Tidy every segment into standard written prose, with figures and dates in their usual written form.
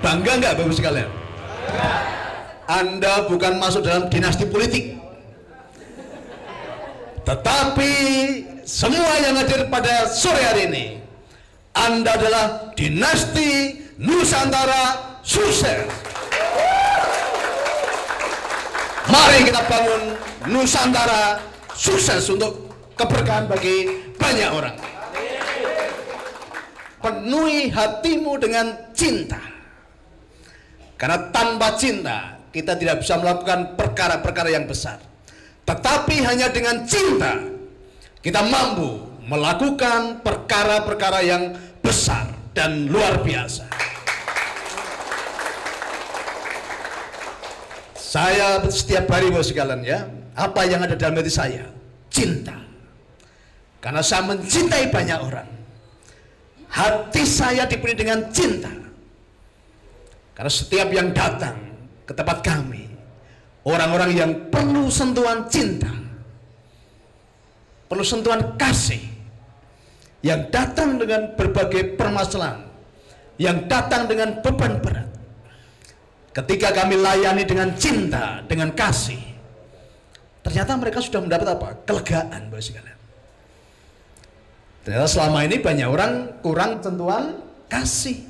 Bangga nggak Bapak sekalian? Anda bukan masuk dalam dinasti politik, tetapi semua yang hadir pada sore hari ini, Anda adalah dinasti Nusantara sukses. Mari kita bangun Nusantara sukses untuk keberkahan bagi banyak orang. Penuhi hatimu dengan cinta, karena tanpa cinta kita tidak bisa melakukan perkara-perkara yang besar. Tetapi hanya dengan cinta kita mampu melakukan perkara-perkara yang besar dan luar biasa. Saya setiap hari bos sekalian ya, apa yang ada dalam hati saya? Cinta. Karena saya mencintai banyak orang. Hati saya dipenuhi dengan cinta. Karena setiap yang datang ke tempat kami, orang-orang yang perlu sentuhan cinta, perlu sentuhan kasih, yang datang dengan berbagai permasalahan, yang datang dengan beban berat. Ketika kami layani dengan cinta, dengan kasih, ternyata mereka sudah mendapat apa? Kelegaan, Bapak sekalian. Ternyata selama ini banyak orang kurang sentuhan kasih,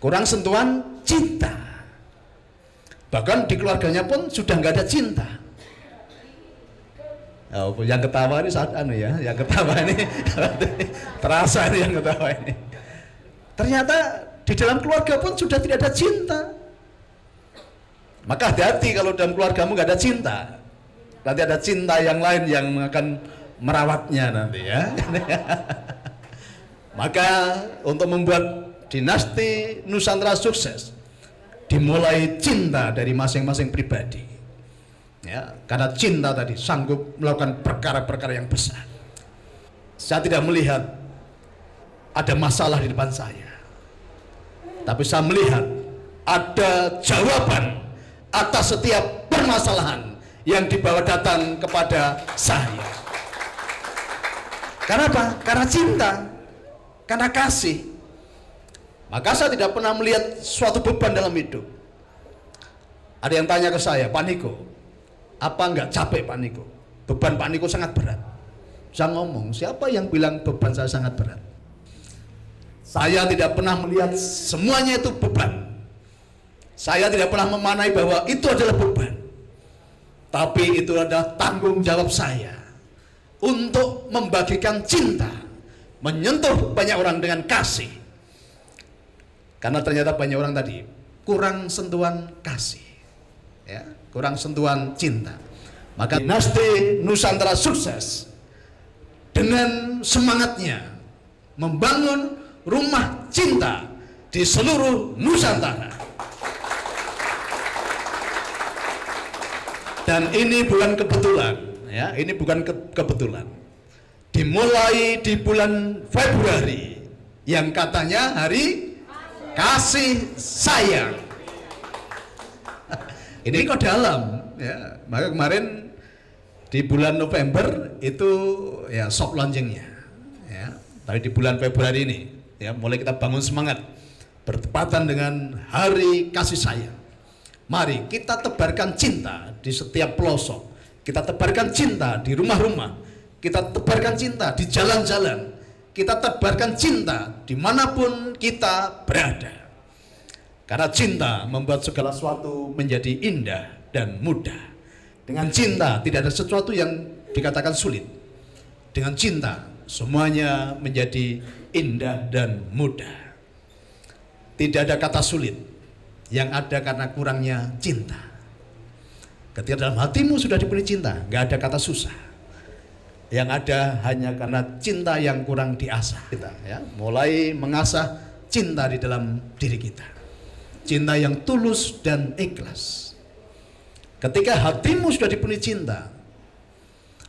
kurang sentuhan cinta. Bahkan di keluarganya pun sudah nggak ada cinta. Oh, yang ketawa ini saat ya, yang ketawa ini terasa ini yang ketawa ini. Ternyata di dalam keluarga pun sudah tidak ada cinta. Maka hati-hati kalau dalam keluargamu nggak ada cinta. Nanti ada cinta yang lain yang akan merawatnya nanti ya. Maka untuk membuat dinasti Nusantara sukses, dimulai cinta dari masing-masing pribadi ya, karena cinta tadi sanggup melakukan perkara-perkara yang besar. Saya tidak melihat ada masalah di depan saya, tapi saya melihat ada jawaban atas setiap permasalahan yang dibawa datang kepada saya. Karena apa? Karena cinta, karena kasih. Maka saya tidak pernah melihat suatu beban dalam hidup. Ada yang tanya ke saya, Pak Niko, apa enggak capek Pak Niko? Beban Pak Niko sangat berat. Saya ngomong, siapa yang bilang beban saya sangat berat? Saya tidak pernah melihat semuanya itu beban. Saya tidak pernah memanai bahwa itu adalah beban. Tapi itu adalah tanggung jawab saya untuk membagikan cinta, menyentuh banyak orang dengan kasih. Karena ternyata banyak orang tadi kurang sentuhan kasih, ya, kurang sentuhan cinta. Maka dinasti Nusantara sukses dengan semangatnya membangun rumah cinta di seluruh Nusantara. Dan ini bukan kebetulan, ya, ini bukan kebetulan. Dimulai di bulan Februari yang katanya hari kasih sayang. Ini kok dalam, ya. Maka kemarin di bulan November itu ya soft launchingnya, ya. Tapi di bulan Februari ini, ya, mulai kita bangun semangat bertepatan dengan hari kasih sayang. Mari kita tebarkan cinta di setiap pelosok. Kita tebarkan cinta di rumah-rumah. Kita tebarkan cinta di jalan-jalan. Kita tebarkan cinta dimanapun kita berada. Karena cinta membuat segala sesuatu menjadi indah dan mudah. Dengan cinta tidak ada sesuatu yang dikatakan sulit. Dengan cinta semuanya menjadi indah dan mudah. Tidak ada kata sulit. Yang ada karena kurangnya cinta. Ketika dalam hatimu sudah dipenuhi cinta, nggak ada kata susah. Yang ada hanya karena cinta yang kurang diasah kita, ya. Mulai mengasah cinta di dalam diri kita. Cinta yang tulus dan ikhlas. Ketika hatimu sudah dipenuhi cinta,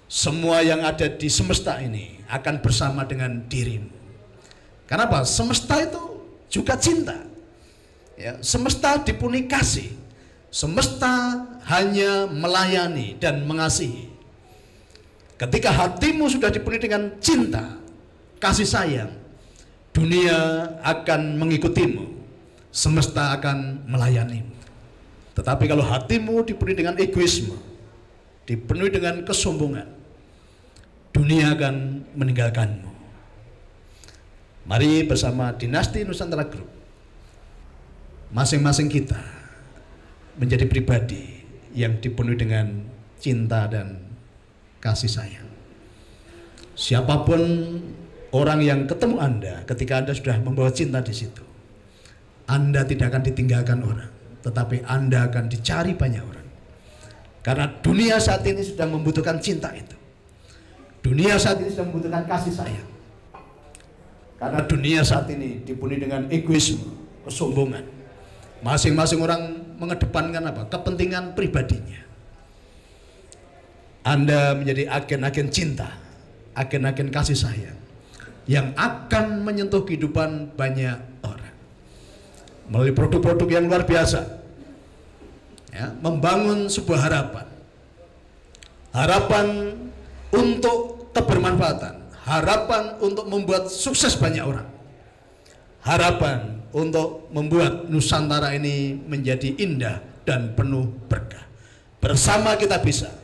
semua yang ada di semesta ini akan bersama dengan dirimu. Kenapa? Semesta itu juga cinta. Ya, semesta dipenuhi kasih. Semesta hanya melayani dan mengasihi. Ketika hatimu sudah dipenuhi dengan cinta, kasih sayang, dunia akan mengikutimu. semesta akan melayanimu. Tetapi kalau hatimu dipenuhi dengan egoisme, dipenuhi dengan kesombongan, dunia akan meninggalkanmu. Mari bersama Dinasti Nusantara Group, masing-masing kita menjadi pribadi yang dipenuhi dengan cinta dan kasih sayang. Siapapun orang yang ketemu Anda, ketika Anda sudah membawa cinta di situ, Anda tidak akan ditinggalkan orang, tetapi Anda akan dicari banyak orang. Karena dunia saat ini sedang membutuhkan cinta itu. Dunia saat ini sedang membutuhkan kasih sayang. Karena dunia saat ini dipenuhi dengan egoisme, kesombongan. Masing-masing orang mengedepankan apa? Kepentingan pribadinya. Anda menjadi agen-agen cinta, agen-agen kasih sayang yang akan menyentuh kehidupan banyak orang melalui produk-produk yang luar biasa, ya, membangun sebuah harapan untuk kebermanfaatan, harapan untuk membuat sukses banyak orang, harapan untuk membuat Nusantara ini menjadi indah dan penuh berkah. Bersama kita bisa,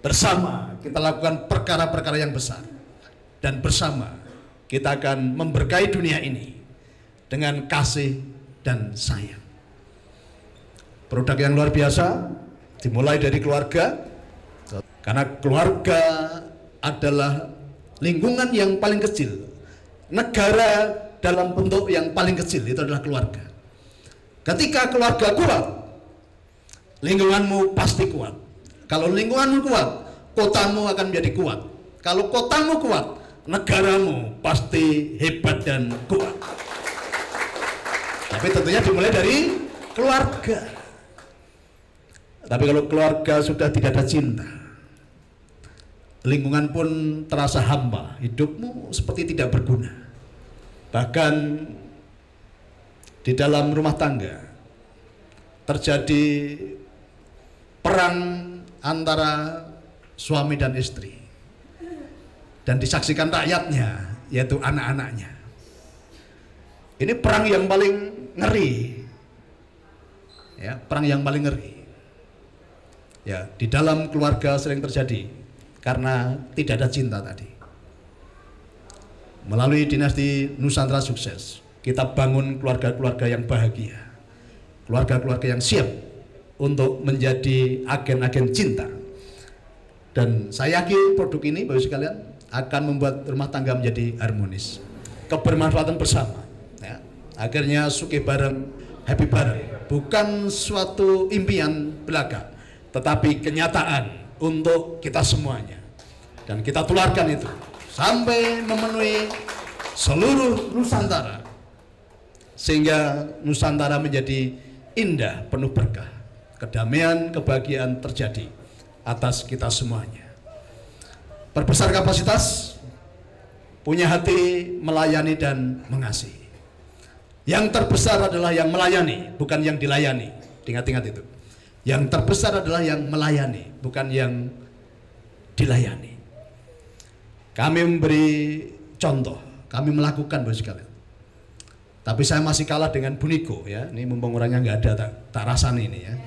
bersama kita lakukan perkara-perkara yang besar, dan bersama kita akan memberkahi dunia ini dengan kasih dan sayang. Produk yang luar biasa dimulai dari keluarga, karena keluarga adalah lingkungan yang paling kecil. Negara dalam bentuk yang paling kecil itu adalah keluarga. Ketika keluarga kuat, lingkunganmu pasti kuat. Kalau lingkunganmu kuat, kotamu akan menjadi kuat. Kalau kotamu kuat, negaramu pasti hebat dan kuat. Tapi tentunya dimulai dari keluarga. Tapi kalau keluarga sudah tidak ada cinta, lingkungan pun terasa hampa, hidupmu seperti tidak berguna. Bahkan di dalam rumah tangga terjadi perang antara suami dan istri, dan disaksikan rakyatnya, yaitu anak-anaknya. Ini perang yang paling ngeri, ya, perang yang paling ngeri. Ya, di dalam keluarga sering terjadi karena tidak ada cinta tadi. Melalui Dinasti Nusantara Sukses, kita bangun keluarga-keluarga yang bahagia, keluarga-keluarga yang siap untuk menjadi agen-agen cinta. Dan saya yakin produk ini, Bapak Ibu sekalian, akan membuat rumah tangga menjadi harmonis, kebermanfaatan bersama, ya. Akhirnya sukih bareng, happy bareng, bukan suatu impian belaka, tetapi kenyataan untuk kita semuanya. Dan kita tularkan itu sampai memenuhi seluruh Nusantara, sehingga Nusantara menjadi indah, penuh berkah, kedamaian, kebahagiaan terjadi atas kita semuanya. Perbesar kapasitas, punya hati melayani dan mengasihi. Yang terbesar adalah yang melayani, bukan yang dilayani. Ingat-ingat itu. Yang terbesar adalah yang melayani, bukan yang dilayani. Kami memberi contoh, kami melakukan, Bapak sekalian. Tapi saya masih kalah dengan Bu Niko, ya. Ini mumpung orangnya nggak ada, tak rasani ini, ya.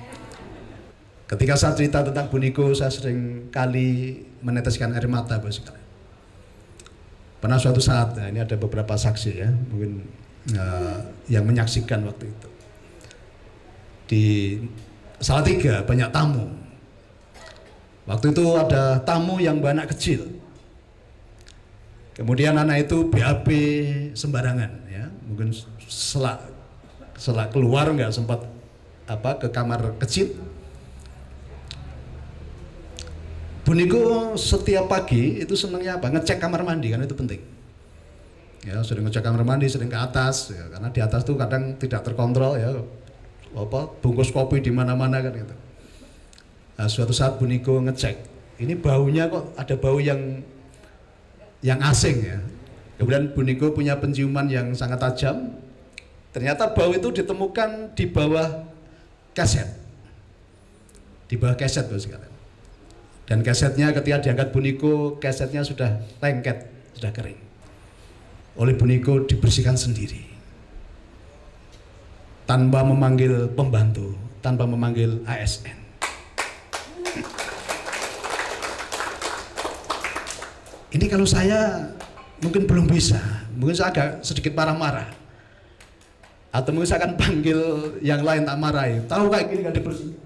Ketika saya cerita tentang Bu Niko, saya sering kali meneteskan air mata, Bapak sekalian. Pernah suatu saat, nah ini ada beberapa saksi, ya, mungkin yang menyaksikan waktu itu. Di Salatiga banyak tamu. Waktu itu ada tamu yang anak kecil. Kemudian anak itu BAB sembarangan, ya, mungkin selak keluar nggak sempat ke kamar kecil. Bu Niko setiap pagi itu senangnya apa? Ngecek kamar mandi, kan itu penting. Ya, sering ngecek kamar mandi, sering ke atas, ya, karena di atas tuh kadang tidak terkontrol, ya, bungkus kopi di mana-mana kan gitu. Nah, suatu saat Bu Niko ngecek, ini baunya kok ada bau yang asing, ya. Kemudian Bu Niko punya penciuman yang sangat tajam. Ternyata bau itu ditemukan di bawah kaset. Di bawah kaset, Bapak sekalian. Dan kasetnya ketika diangkat Bu Niko, kasetnya sudah lengket, sudah kering. Oleh Bu Niko dibersihkan sendiri. tanpa memanggil pembantu, tanpa memanggil ASN. Ini kalau saya mungkin belum bisa, mungkin saya agak sedikit marah-marah. Atau mungkin saya akan panggil yang lain tak marahi. Tahu kayak gini kan dibersihkan.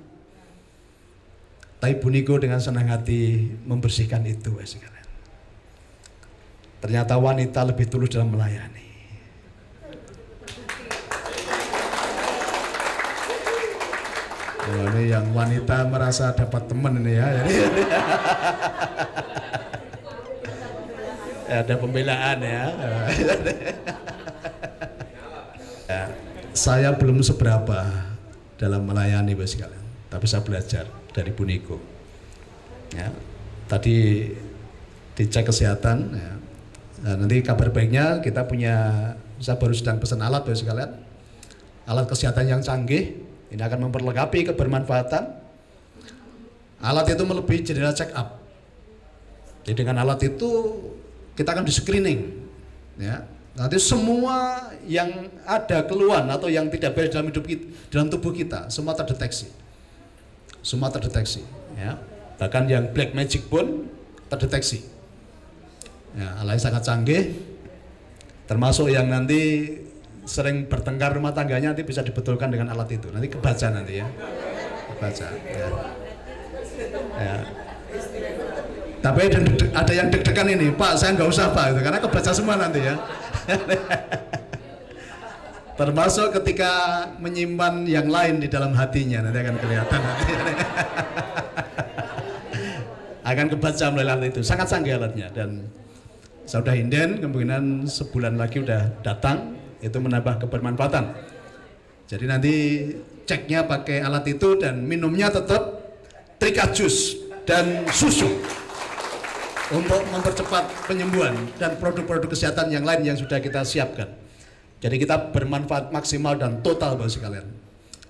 Tapi Bu Niko dengan senang hati membersihkan itu, sekalian. Ternyata wanita lebih tulus dalam melayani. Oh, ini yang wanita merasa dapat teman ini ya. Ada pembelaan ya. Ya, saya belum seberapa dalam melayani Bapak sekalian, tapi saya belajar dari Bu Niko. Ya, tadi dicek kesehatan. Ya. Nah, nanti kabar baiknya kita punya, saya baru sedang pesan alat Bapak sekalian, alat kesehatan yang canggih. Ini akan memperlengkapi kebermanfaatan. Alat itu melebihi general check up. Jadi dengan alat itu kita akan di screening. Ya. Nanti semua yang ada keluhan atau yang tidak beres dalam hidup kita, dalam tubuh kita, semua terdeteksi. Semua terdeteksi. Ya. Bahkan yang black magic pun terdeteksi. Ya, alatnya sangat canggih. Termasuk yang nanti sering bertengkar rumah tangganya nanti bisa dibetulkan dengan alat itu. Nanti kebaca nanti ya. Kebaca. Ya. Ya. Tapi ada yang deg-degan ini, Pak, saya nggak usah Pak, karena kebaca semua nanti ya. Termasuk ketika menyimpan yang lain di dalam hatinya, nanti akan kelihatan nanti. Akan kebaca melalui alat itu, sangat canggih alatnya. Dan saya udah inden, kemungkinan sebulan lagi udah datang, itu menambah kebermanfaatan. Jadi nanti ceknya pakai alat itu dan minumnya tetap Trika Jus dan susu untuk mempercepat penyembuhan dan produk-produk kesehatan yang lain yang sudah kita siapkan. Jadi kita bermanfaat maksimal dan total Bapak sekalian.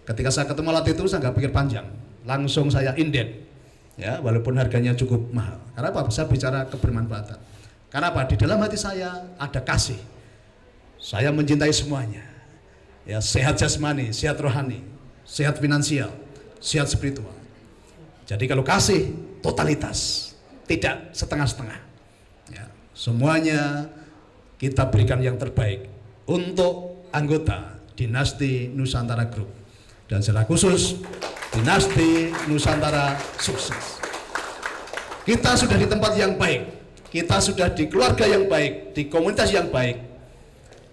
Ketika saya ketemu alat itu saya nggak pikir panjang, langsung saya inden, ya walaupun harganya cukup mahal. Karena apa? Saya bicara kebermanfaatan. Karena apa? Di dalam hati saya ada kasih. Saya mencintai semuanya. Ya, sehat jasmani, sehat rohani, sehat finansial, sehat spiritual. Jadi kalau kasih totalitas, tidak setengah-setengah. Ya, semuanya kita berikan yang terbaik untuk anggota Dinasti Nusantara Group dan secara khusus Dinasti Nusantara Sukses. Kita sudah di tempat yang baik, kita sudah di keluarga yang baik, di komunitas yang baik.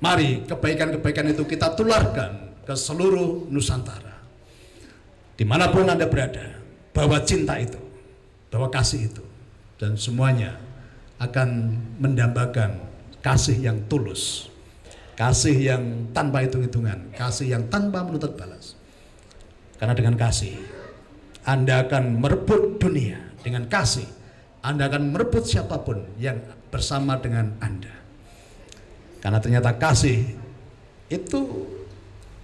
Mari kebaikan-kebaikan itu kita tularkan ke seluruh Nusantara. Dimanapun Anda berada, bawa cinta itu, bawa kasih itu. Dan semuanya akan mendambakan kasih yang tulus. Kasih yang tanpa hitung-hitungan, kasih yang tanpa menuntut balas. Karena dengan kasih, Anda akan merebut dunia. Dengan kasih, Anda akan merebut siapapun yang bersama dengan Anda. Karena ternyata kasih itu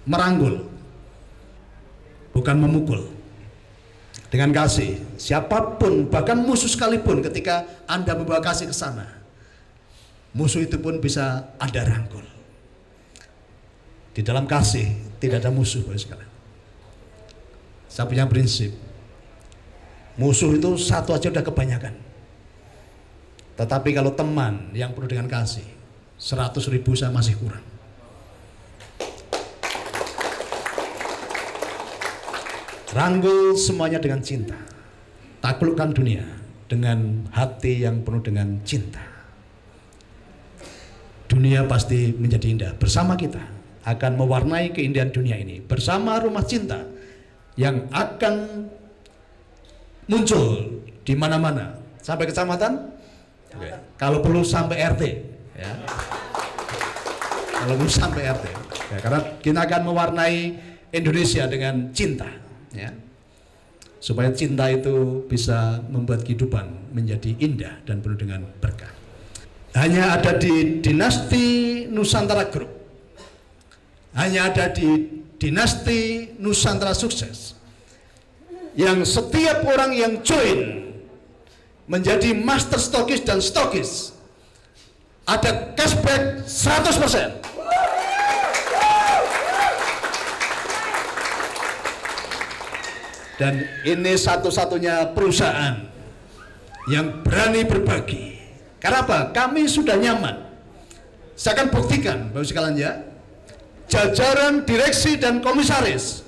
merangkul, bukan memukul. Dengan kasih, siapapun, bahkan musuh sekalipun, ketika Anda membawa kasih ke sana, musuh itu pun bisa Anda rangkul. Di dalam kasih tidak ada musuh, Bapak sekalian. Saya punya prinsip, musuh itu satu aja udah kebanyakan. Tetapi kalau teman yang penuh dengan kasih, 100.000 saya masih kurang. Rangkul semuanya dengan cinta. Taklukkan dunia dengan hati yang penuh dengan cinta. Dunia pasti menjadi indah. Bersama kita akan mewarnai keindahan dunia ini. Bersama rumah cinta yang akan muncul di mana-mana. Sampai kecamatan, kalau perlu sampai RT. Ya. Kalau perlu sampai RT. Ya, karena kita akan mewarnai Indonesia dengan cinta. Ya. Supaya cinta itu bisa membuat kehidupan menjadi indah dan penuh dengan berkah. Hanya ada di Dinasti Nusantara Group, hanya ada di Dinasti Nusantara Sukses, yang setiap orang yang join menjadi master stokis dan stokis ada cashback 100%. Dan ini satu-satunya perusahaan yang berani berbagi. Karena apa? Kami sudah nyaman. Saya akan buktikan, Bapak sekalian ya. Jajaran direksi dan komisaris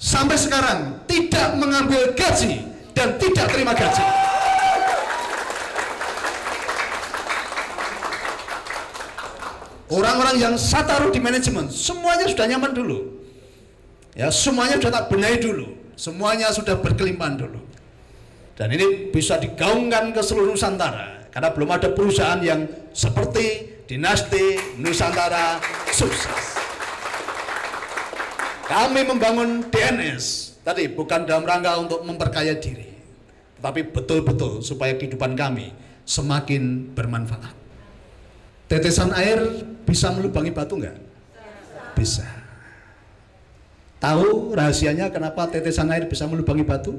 sampai sekarang tidak mengambil gaji dan tidak terima gaji. Orang-orang yang saya taruh di manajemen semuanya sudah nyaman dulu. Ya, semuanya sudah tak benahi dulu. Semuanya sudah berkelimpahan dulu. Dan ini bisa digaungkan ke seluruh Nusantara karena belum ada perusahaan yang seperti Dinasti Nusantara sukses. Kami membangun DNS tadi bukan dalam rangka untuk memperkaya diri, tapi betul-betul supaya kehidupan kami semakin bermanfaat. Tetesan air bisa melubangi batu enggak? Bisa. Tahu rahasianya kenapa tetesan air bisa melubangi batu?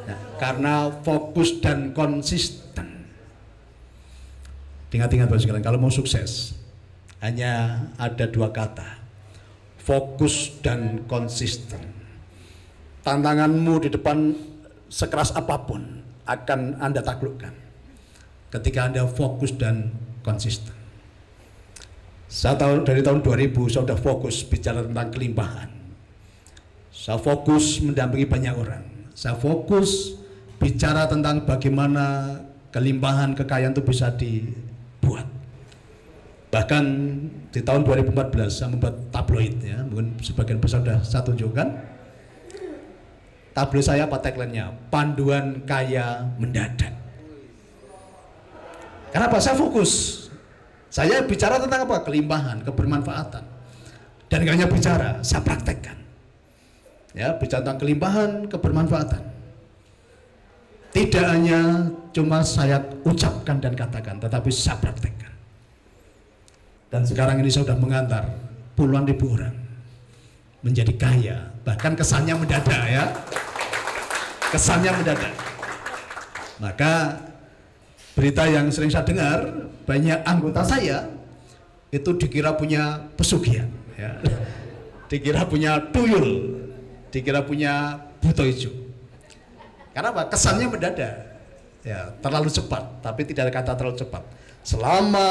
Nah, karena fokus dan konsisten. Ingat-ingat Bapak sekalian, kalau mau sukses hanya ada dua kata, fokus dan konsisten. Tantanganmu di depan sekeras apapun akan Anda taklukkan ketika Anda fokus dan konsisten. Saya tahu dari tahun 2000 saya sudah fokus bicara tentang kelimpahan. Saya fokus mendampingi banyak orang. Saya fokus bicara tentang bagaimana kelimpahan kekayaan itu bisa dibuat. Bahkan di tahun 2014 saya membuat tabloid ya, mungkin sebagian besar sudah saya tunjukkan. Tabloid saya apa tagline-nya? Panduan kaya mendadak. Kenapa? Saya fokus. Saya bicara tentang apa? Kelimpahan, kebermanfaatan. Dan gak hanya bicara, saya praktekkan. Ya, bicara tentang kelimpahan, kebermanfaatan. Tidak hanya cuma saya ucapkan dan katakan, tetapi saya praktekkan. Dan sekarang ini saya sudah mengantar puluhan ribu orang menjadi kaya, bahkan kesannya mendadak ya. Kesannya mendadak. Maka berita yang sering saya dengar, banyak anggota saya itu dikira punya pesugihan ya. Dikira punya tuyul, dikira punya buto hijau. Karena apa? Kesannya mendadak ya, terlalu cepat, tapi tidak ada kata terlalu cepat. Selama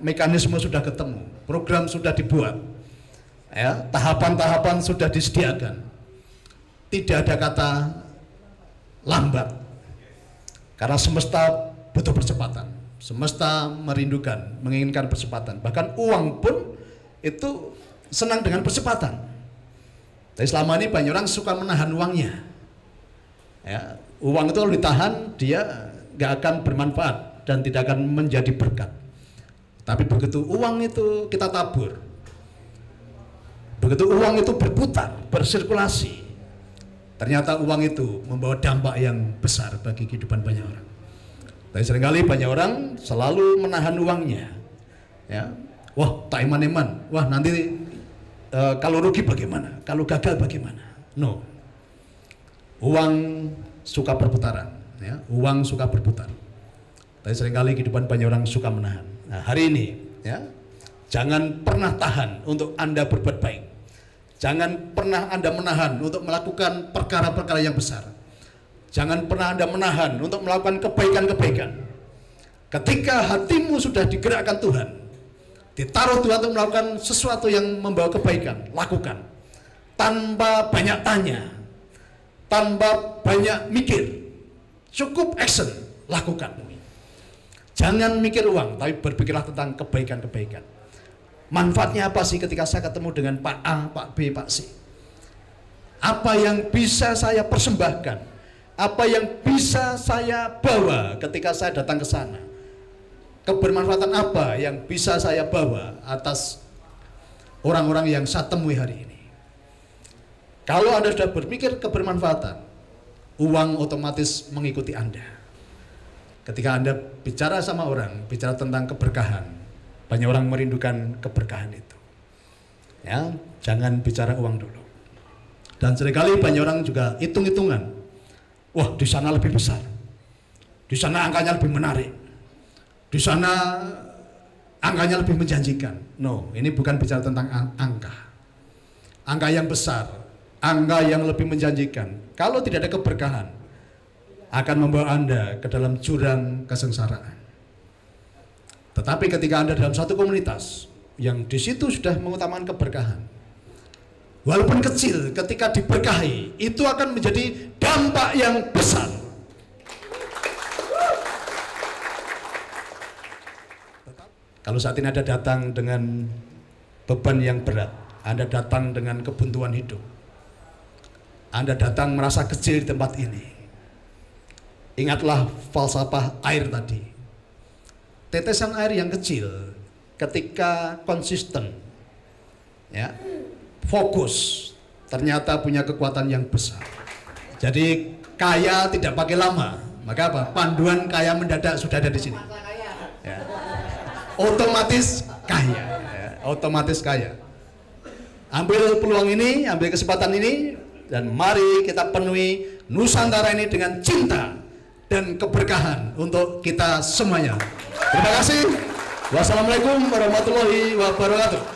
mekanisme sudah ketemu, program sudah dibuat ya, tahapan-tahapan sudah disediakan, tidak ada kata lambat. Karena semesta butuh percepatan, semesta merindukan, menginginkan percepatan. Bahkan uang pun itu senang dengan percepatan. Tapi selama ini banyak orang suka menahan uangnya. Ya, uang itu kalau ditahan dia nggak akan bermanfaat dan tidak akan menjadi berkat. Tapi begitu uang itu kita tabur, begitu uang itu berputar, bersirkulasi, ternyata uang itu membawa dampak yang besar bagi kehidupan banyak orang. Tapi seringkali banyak orang selalu menahan uangnya, ya. Wah, tak iman-iman. Wah, nanti kalau rugi bagaimana? Kalau gagal bagaimana? No. Uang suka berputaran, ya. Uang suka berputar. Tapi seringkali kehidupan banyak orang suka menahan. Nah, hari ini, ya, jangan pernah tahan untuk Anda berbuat baik. Jangan pernah Anda menahan untuk melakukan perkara-perkara yang besar. Jangan pernah Anda menahan untuk melakukan kebaikan-kebaikan. Ketika hatimu sudah digerakkan Tuhan, ditaruh Tuhan untuk melakukan sesuatu yang membawa kebaikan, lakukan. Tanpa banyak tanya, tanpa banyak mikir, cukup action, lakukan. Jangan mikir uang, tapi berpikirlah tentang kebaikan-kebaikan. Manfaatnya apa sih ketika saya ketemu dengan Pak A, Pak B, Pak C? Apa yang bisa saya persembahkan? Apa yang bisa saya bawa ketika saya datang ke sana? Kebermanfaatan apa yang bisa saya bawa atas orang-orang yang saya temui hari ini? Kalau Anda sudah berpikir kebermanfaatan, uang otomatis mengikuti Anda. Ketika Anda bicara sama orang, bicara tentang keberkahan, banyak orang merindukan keberkahan itu. Ya, jangan bicara uang dulu. Dan seringkali banyak orang juga hitung-hitungan. Wah, di sana lebih besar. Di sana angkanya lebih menarik. Di sana angkanya lebih menjanjikan. No, ini bukan bicara tentang angka. Angka yang besar angka yang lebih menjanjikan. Kalau tidak ada keberkahan, akan membawa Anda ke dalam jurang kesengsaraan. Tetapi ketika Anda dalam satu komunitas yang di situ sudah mengutamakan keberkahan, walaupun kecil, ketika diberkahi, itu akan menjadi dampak yang besar. Kalau saat ini Anda datang dengan beban yang berat, Anda datang dengan kebuntuan hidup, Anda datang merasa kecil di tempat ini, ingatlah falsafah air tadi. Tetesan air yang kecil ketika konsisten, ya, fokus, ternyata punya kekuatan yang besar. Jadi kaya tidak pakai lama, maka apa? Panduan kaya mendadak sudah ada di sini. Ya. Otomatis kaya, ya. Otomatis kaya. Ambil peluang ini, ambil kesempatan ini, dan mari kita penuhi Nusantara ini dengan cinta dan keberkahan untuk kita semuanya. Terima kasih. Wassalamualaikum warahmatullahi wabarakatuh.